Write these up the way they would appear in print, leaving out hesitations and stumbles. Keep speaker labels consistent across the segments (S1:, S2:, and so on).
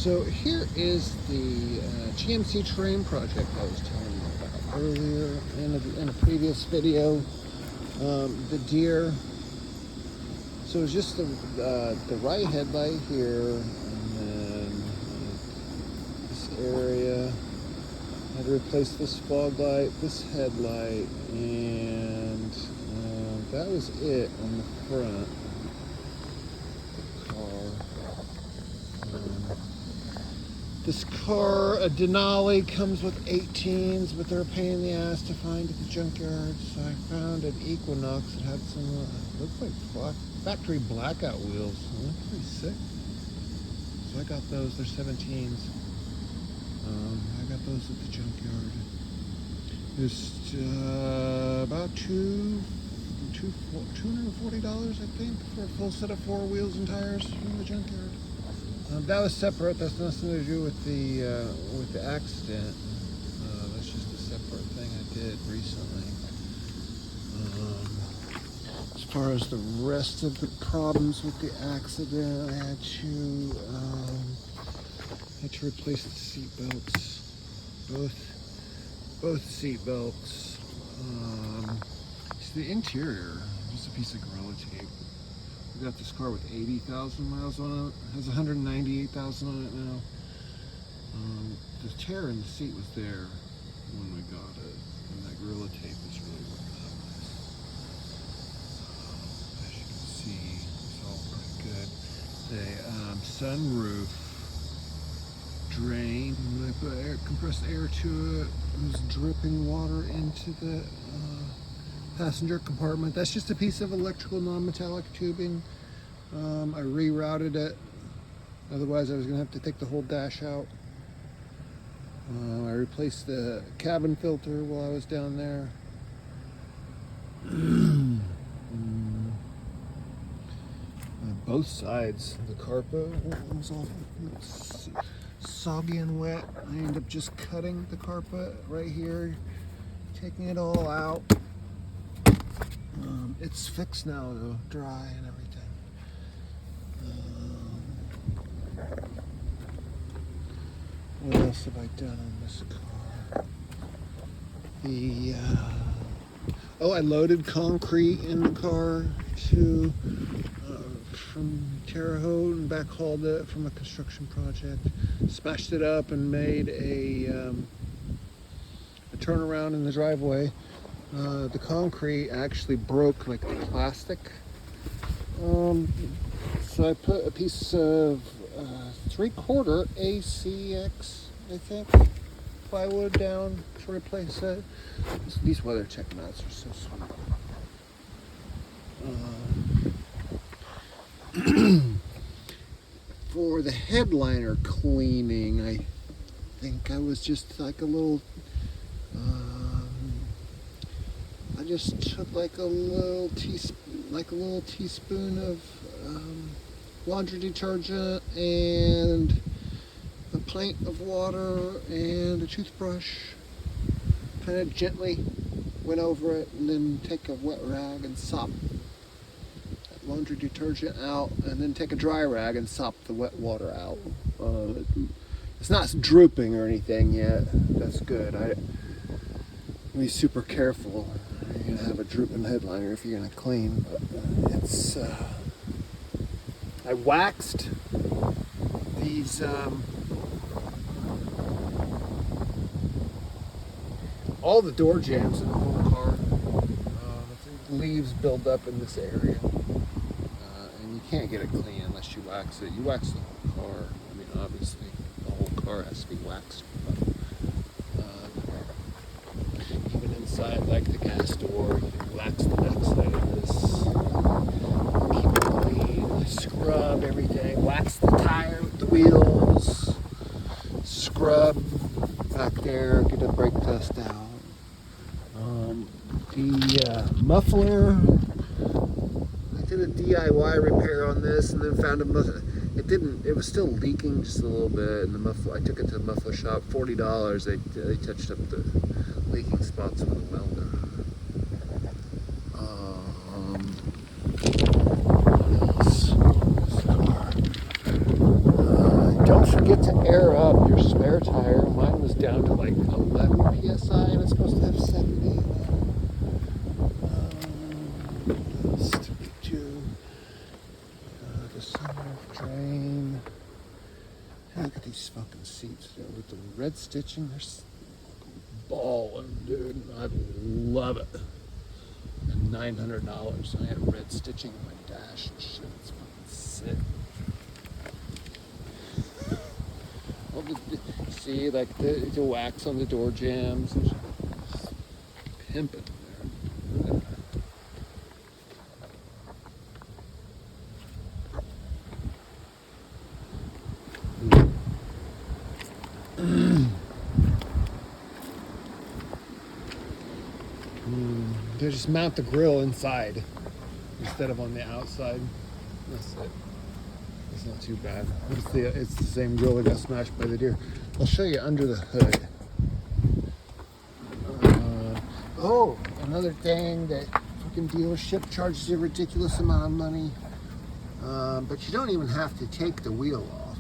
S1: So here is the GMC terrain project I was telling you about earlier in a previous video. The deer. So it's just the right headlight here, and then this area. I had to replace this fog light, this headlight, and that was it on the front. This car, a Denali, comes with 18s, but they're a pain in the ass to find at the junkyard. So I found an Equinox that had some, looks like factory blackout wheels. They're pretty sick. So I got those. They're 17s. I got those at the junkyard. It's about $240, I think, for a full set of 4 wheels and tires from the junkyard. That was separate. That's nothing to do with the accident. That's just a separate thing I did recently. As far as the rest of the problems with the accident, I had to replace the seat belts, both seat belts. The interior, just a piece of Gorilla Tape. We got this car with 80,000 miles on it. It has 198,000 on it now. The tear in the seat was there when we got it, and that Gorilla Tape is really working out nice. As you can see, it's all pretty good. The sunroof drain, when I put compressed air to it, it was dripping water into the passenger compartment. That's just a piece of electrical non-metallic tubing. I rerouted it. Otherwise I was going to have to take the whole dash out. I replaced the cabin filter while I was down there. Both sides, the carpet was all soggy and wet. I ended up just cutting the carpet right here, taking it all out. It's fixed now though, dry and everything. What else have I done on this car? I loaded concrete in the car from Terre Haute and backhauled it from a construction project. Smashed it up and made a turnaround in the driveway. The concrete actually broke like the plastic. So I put a piece of 3/4 ACX, I think, plywood down to replace it. These WeatherTech mats are so sweet. For the headliner cleaning, I think I was just like a little I just took like a little teaspoon of laundry detergent and a pint of water and a toothbrush. Kind of gently went over it, and then take a wet rag and sop that laundry detergent out, and then take a dry rag and sop the wet water out. It's not drooping or anything yet. That's good. Be super careful. You're gonna have a drooping headliner if you're gonna clean, but it's I waxed these all the door jambs in the whole car. Leaves build up in this area, and you can't get it clean unless you wax it. You wax the whole car. I mean, obviously the whole car has to be waxed, but even inside, like the gas door, you can wax the backside of this. Keep it clean. Scrub everything. Wax the tire with the wheels. Scrub back there. Get the brake dust out. The muffler. I did a DIY repair on this, and then found a muffler. It was still leaking just a little bit, and the muffler, I took it to the muffler shop, $40. They touched up the leaking spots with a welder. What else? This car. Don't forget to air up your spare tire. Mine was down to like 11 psi and it's supposed to have 70. Stick to the sunroof drain. Hey, look at these fucking seats with the red stitching. They're balling, dude. I love it. And $900. I had red stitching on my dash and shit. It's fucking sick. See, like the wax on the door jambs and shit. Pimping there. They just mount the grill inside instead of on the outside. That's it. It's not too bad. It's the same grill that got smashed by the deer. I'll show you under the hood. Oh, another thing that fucking dealership charges a ridiculous amount of money. But you don't even have to take the wheel off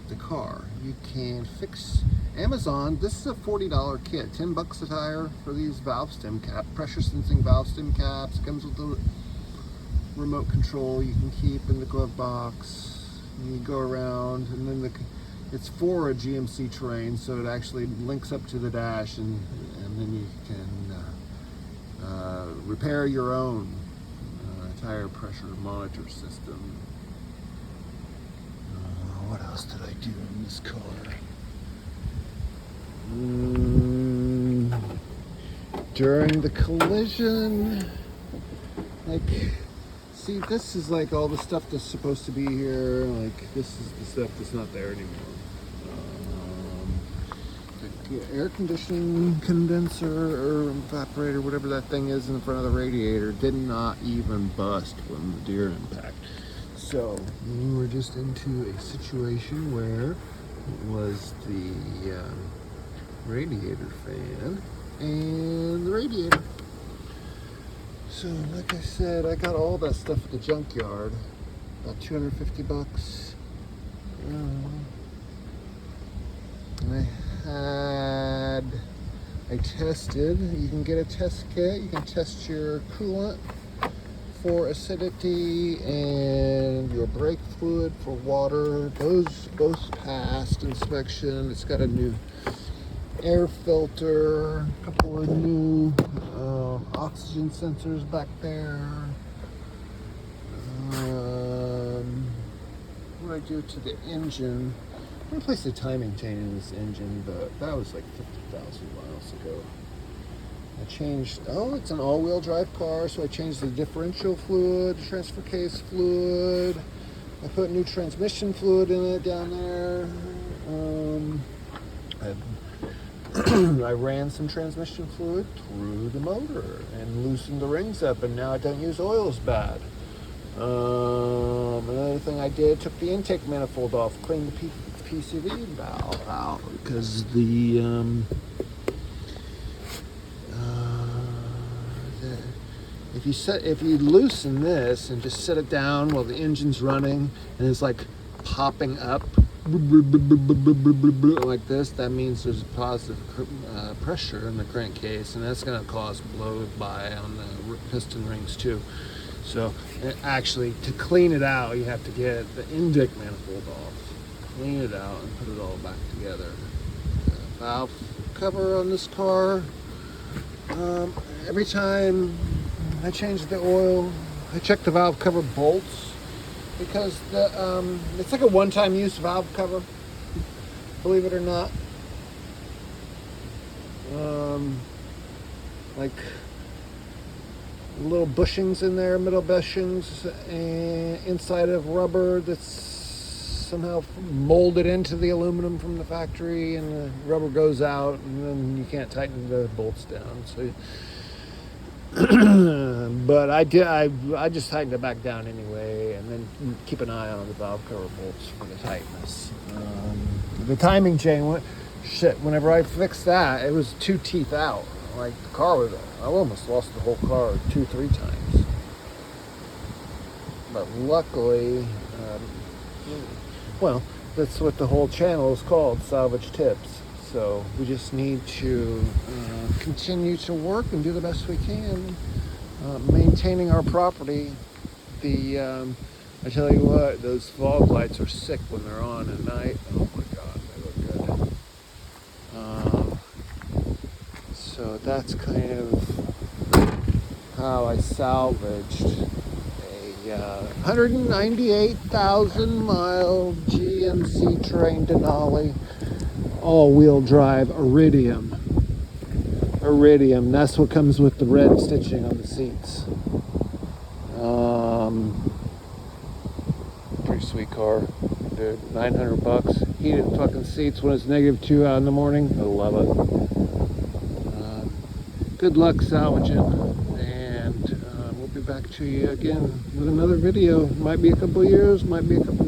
S1: the car. You can fix Amazon. This is a $40 kit, $10 a tire for these valve stem cap, pressure sensing valve stem caps. It comes with the remote control you can keep in the glove box. You go around, and then it's for a GMC terrain, so it actually links up to the dash, and then you can repair your own tire pressure monitor system. What else did I do in this car? During the collision, see, this is like all the stuff that's supposed to be here. Like, this is the stuff that's not there anymore. The air conditioning condenser or evaporator, whatever that thing is in front of the radiator, did not even bust from the deer impact. So we were just into a situation where it was the radiator fan and the radiator. So, like I said, I got all that stuff at the junkyard, about $250. And I tested. You can get a test kit. You can test your coolant for acidity and your brake fluid for water. Those both passed inspection. It's got a new air filter, a couple of new oxygen sensors back there. What did I do to the engine? I replaced the timing chain in this engine, but that was like 50,000 miles ago. I changed, it's an all-wheel drive car, so I changed the differential fluid, the transfer case fluid. I put new transmission fluid in it down there. I ran some transmission fluid through the motor and loosened the rings up, and now I don't use oil as bad. Another thing I did, took the intake manifold off, cleaned the PCV valve out, because if you loosen this and just set it down while the engine's running and it's like popping up like this, that means there's positive pressure in the crankcase, and that's going to cause blow by on the piston rings too. So actually, to clean it out, you have to get the intake manifold off, clean it out, and put it all back together. Valve cover on this car. Every time I change the oil, I check the valve cover bolts, because it's like a one-time use valve cover, believe it or not. Like little bushings in there, middle bushings, and inside of rubber that's somehow molded into the aluminum from the factory, and the rubber goes out, and then you can't tighten the bolts down. So but I just tightened it back down anyway, and then keep an eye on the valve cover bolts for the tightness. The timing chain whenever I fixed that, it was 2 teeth out. Like, the car was, I almost lost the whole car 2-3 times. But luckily, Well, that's what the whole channel is called, Salvage Tips. So we just need to continue to work and do the best we can, maintaining our property. I tell you what, those fog lights are sick when they're on at night. Oh my God, they look good. So that's kind of how I salvaged a 198,000 mile GMC train Denali all-wheel drive Iridium. That's what comes with the red stitching on the seats. Pretty sweet car, dude. $900. Heated fucking seats when it's -2 out in the morning. I love it. Good luck salvaging, and we'll be back to you again with another video. Might be a couple years, might be a couple